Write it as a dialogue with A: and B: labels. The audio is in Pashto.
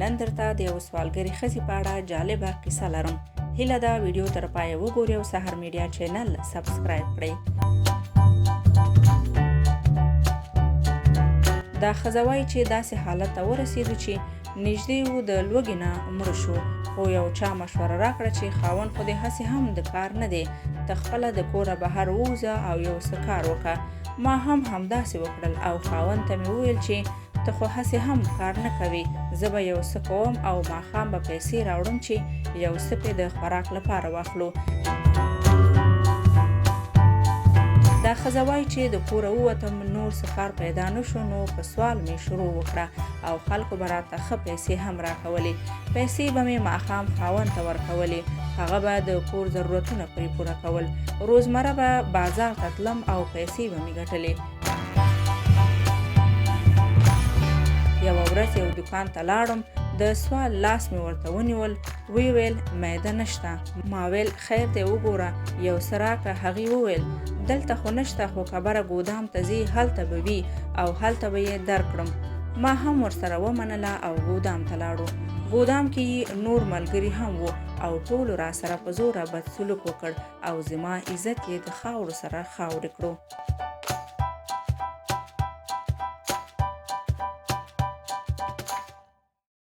A: نن درته د یو سوالګرې ښځې په اړه جالبه کیسه لرم. هیله ده ویډیو تر پایه وګورئ او سحر میډیا چینل سبسکرایب کړئ. دا ښځه وایي چې داسې حالت ته ورسېدو چې نږدې و د لوږې نه مړه شو، خو یو چا مشوره راکړه چې خاوند خو دې هسې هم د کار نه دی، ته خپله د کوره بهر ووځه او یو څه کار وکړه. ما هم همداسې وکړل او خاوند ته مې وویل چې ته خو هسې هم کار نه کوې، زه به یو څه کوم او ماښام به پیسې راوړم چې یو څه پې د خوراک لپاره واخلو. دا ښځه وایي چې د کوره ووتم، نور څه کار پیدا نه شو، نو په سوال مې شروع وکړه او خلکو به راته ښه پیسې هم راکولې. پیسې به مې ماښام خاوند ته ورکولې، هغه به د کور ضرورتونه پرې پوره کول. روزمره به بازار ته تلم او پیسې به مې ګټلې. یوه ورځ یو دکان ته لاړم، د سوال لاس مې ورته ونیول، وی ویل معده نشته. ما ویل خیر دی وګوره یو څه راکړه. هغې وویل دلته خو نشته، خو خبره ګودام ته ځي هلته به وي او هلته به یې درکړم. ما هم ورسره ومنله او ګودام ته لاړو. ګودام کې یې نور ملګري هم وو او ټولو را سره په زوره بد سلوک وکړ او زما عزت یې د خاورو سره خاورې کړو.